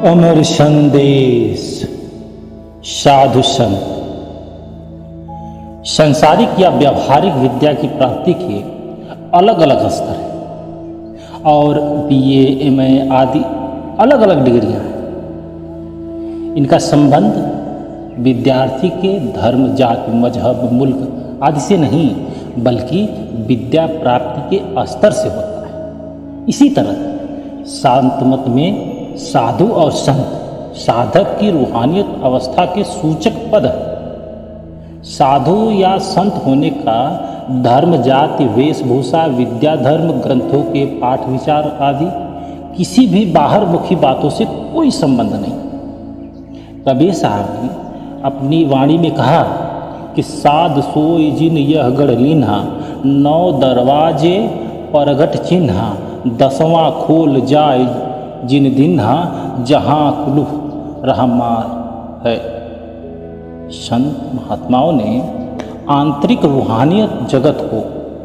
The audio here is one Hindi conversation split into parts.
अमर संदेश। साधु संत संसारिक या व्यावहारिक विद्या की प्राप्ति के अलग अलग स्तर हैं और बीए, एमए आदि अलग अलग डिग्रियां हैं। इनका संबंध विद्यार्थी के धर्म, जाति, मजहब, मुल्क आदि से नहीं बल्कि विद्या प्राप्ति के स्तर से होता है। इसी तरह शांत मत में साधु और संत साधक की रूहानियत अवस्था के सूचक पद है। साधु या संत होने का धर्म, जाति, वेशभूषा, विद्या, धर्म ग्रंथों के पाठ विचार आदि किसी भी बाहरमुखी बातों से कोई संबंध नहीं। कबीर साहब ने अपनी वाणी में कहा कि साध सोई जिन यह गढ़ लीन्हा, 9 दरवाजे परगट चिन्हा, 10वां खोल जाय जिन दिन्हा, जहाँ कुलुह रहमार है। संत महात्माओं ने आंतरिक रूहानियत जगत को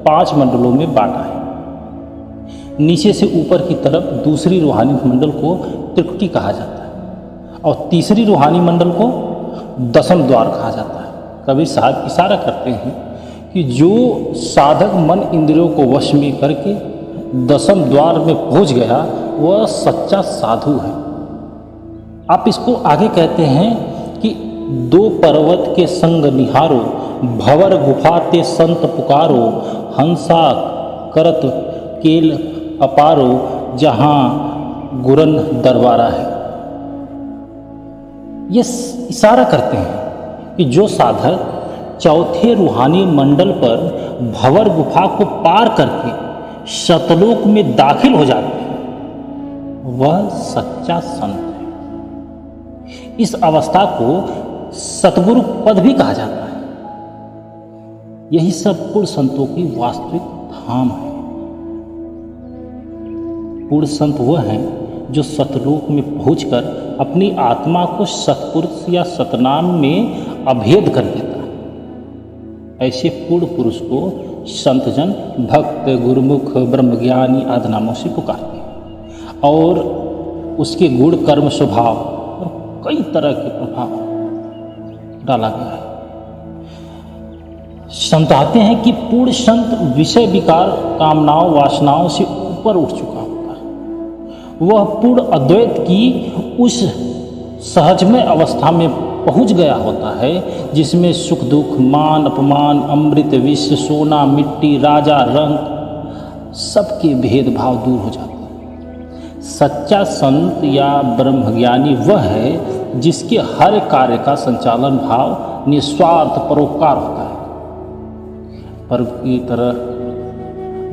5 मंडलों में बांटा है। नीचे से ऊपर की तरफ दूसरी रूहानी मंडल को त्रिकुटी कहा जाता है और तीसरी रूहानी मंडल को 10वां द्वार कहा जाता है। कबीर साहब इशारा करते हैं कि जो साधक मन इंद्रियों को वश में करके 10वें द्वार में पहुंच गया वह सच्चा साधु है। आप इसको आगे कहते हैं कि 2 पर्वत के संग निहारो, भंवर गुफा ते संत पुकारो, हंसा करत केल अपारो, जहां गुरन दरबारा है। ये इशारा करते हैं कि जो साधक चौथे रूहानी मंडल पर भंवर गुफा को पार करके सतलोक में दाखिल हो जाते हैं वह सच्चा संत है। इस अवस्था को सतगुरु पद भी कहा जाता है। यही सब पूर्ण संतों की वास्तविक धाम है। पूर्ण संत वह हैं जो सतलोक में पहुंचकर अपनी आत्मा को सतपुरुष या सतनाम में अभेद कर देता है। ऐसे पूर्ण पुरुष को संतजन भक्त, गुरुमुख, ब्रह्मज्ञानी आदि नामों से पुकारते हैं और उसके गुण, कर्म, स्वभाव और कई तरह के प्रभाव डाला गया है। समझाते हैं कि पूर्ण संत विषय विकार, कामनाओं, वासनाओं से ऊपर उठ चुका होता है। वह पूर्ण अद्वैत की उस सहजमय अवस्था में पहुंच गया होता है जिसमें सुख दुख, मान अपमान, अमृत विष, सोना मिट्टी, राजा रंग सबके भेदभाव दूर हो जाते हैं। सच्चा संत या ब्रह्मज्ञानी वह है जिसके हर कार्य का संचालन भाव निस्वार्थ परोपकार होता है। पर की तरह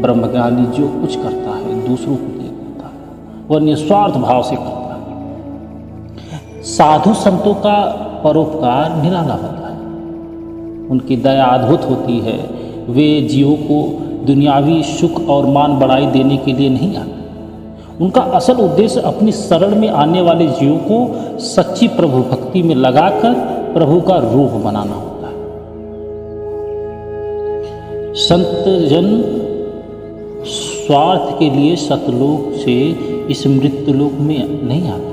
ब्रह्मज्ञानी जो कुछ करता है दूसरों को दे देता है, वह निस्वार्थ भाव से करता है। साधु संतों का परोपकार निराला होता है। उनकी दया अद्भुत होती है। वे जीवों को दुनियावी सुख और मान बढ़ाई देने के लिए नहीं आते। उनका असल उद्देश्य अपनी शरण में आने वाले जीवों को सच्ची प्रभु भक्ति में लगाकर प्रभु का रूप बनाना होता है। संत जन स्वार्थ के लिए सतलोक से इस मृत्युलोक में नहीं आते।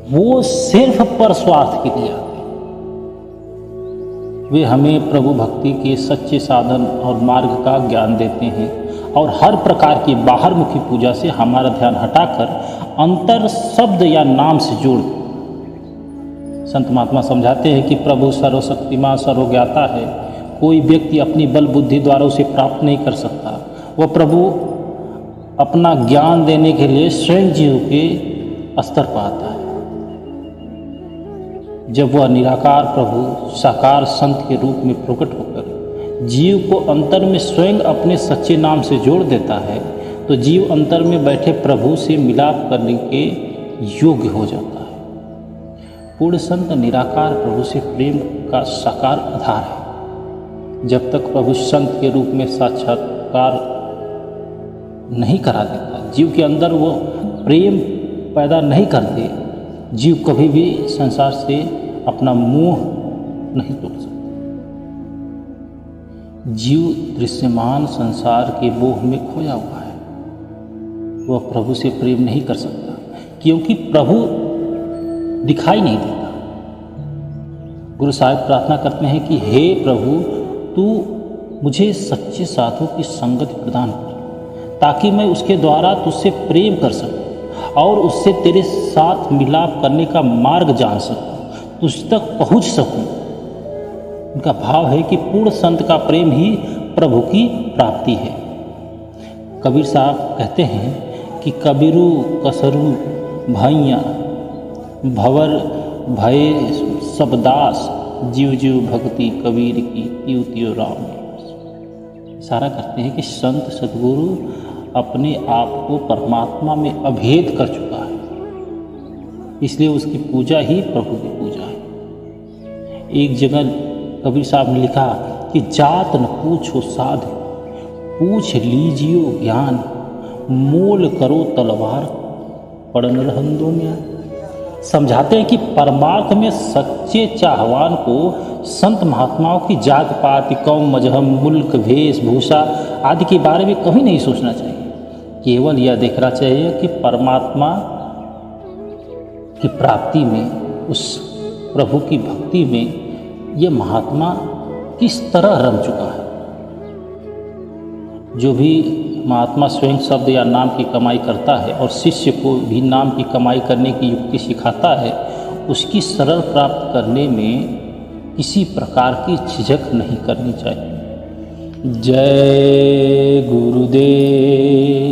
वो सिर्फ पर स्वार्थ के लिए आते। वे हमें प्रभु भक्ति के सच्चे साधन और मार्ग का ज्ञान देते हैं और हर प्रकार की बाहरमुखी पूजा से हमारा ध्यान हटाकर अंतर शब्द या नाम से जोड़। संत महात्मा समझाते हैं कि प्रभु सर्वशक्तिमान, सर्वज्ञाता है। कोई व्यक्ति अपनी बल बुद्धि द्वारा उसे प्राप्त नहीं कर सकता। वह प्रभु अपना ज्ञान देने के लिए स्वयं जीव के स्तर पर आता है। जब वह निराकार प्रभु साकार संत के रूप में प्रकट होकर जीव को अंतर में स्वयं अपने सच्चे नाम से जोड़ देता है तो जीव अंतर में बैठे प्रभु से मिलाप करने के योग्य हो जाता है। पूर्ण संत निराकार प्रभु से प्रेम का साकार आधार है। जब तक प्रभु संत के रूप में साक्षात्कार नहीं करा देता, जीव के अंदर वो प्रेम पैदा नहीं करते, जीव कभी भी संसार से अपना मुंह नहीं तोड़ सकता। जीव दृश्यमान संसार के मोह में खोया हुआ है। वह प्रभु से प्रेम नहीं कर सकता क्योंकि प्रभु दिखाई नहीं देता। गुरु साहिब प्रार्थना करते हैं कि हे प्रभु, तू मुझे सच्चे साधु की संगति प्रदान कर, ताकि मैं उसके द्वारा तुझसे प्रेम कर सकूं और उससे तेरे साथ मिलाप करने का मार्ग जान सकूं, तुझ तक पहुंच सकूं। उनका भाव है कि पूर्ण संत का प्रेम ही प्रभु की प्राप्ति है। कबीर साहब कहते हैं कि कबीरू कसरू भैया भवर भय सब दास, जीव जीव भक्ति कबीर की तियो तियो राम। इशारा करते हैं कि संत सद्गुरु अपने आप को परमात्मा में अभेद कर चुका है, इसलिए उसकी पूजा ही प्रभु की पूजा है। एक जगह कबीर साहब ने लिखा कि जात न पूछो साधु, पूछ लीजियो ज्ञान, मोल करो तलवार पड़न रहंदो में। समझाते हैं कि परमार्थ में सच्चे चाहवान को संत महात्माओं की जात पात, कौम, मजहब, मुल्क, वेशभूषा आदि के बारे में कभी नहीं सोचना चाहिए। केवल यह देखना चाहिए कि परमात्मा की प्राप्ति में, उस प्रभु की भक्ति में ये महात्मा किस तरह रम चुका है। जो भी महात्मा स्वयं शब्द या नाम की कमाई करता है और शिष्य को भी नाम की कमाई करने की युक्ति सिखाता है, उसकी शरण प्राप्त करने में किसी प्रकार की झिझक नहीं करनी चाहिए। जय गुरुदेव।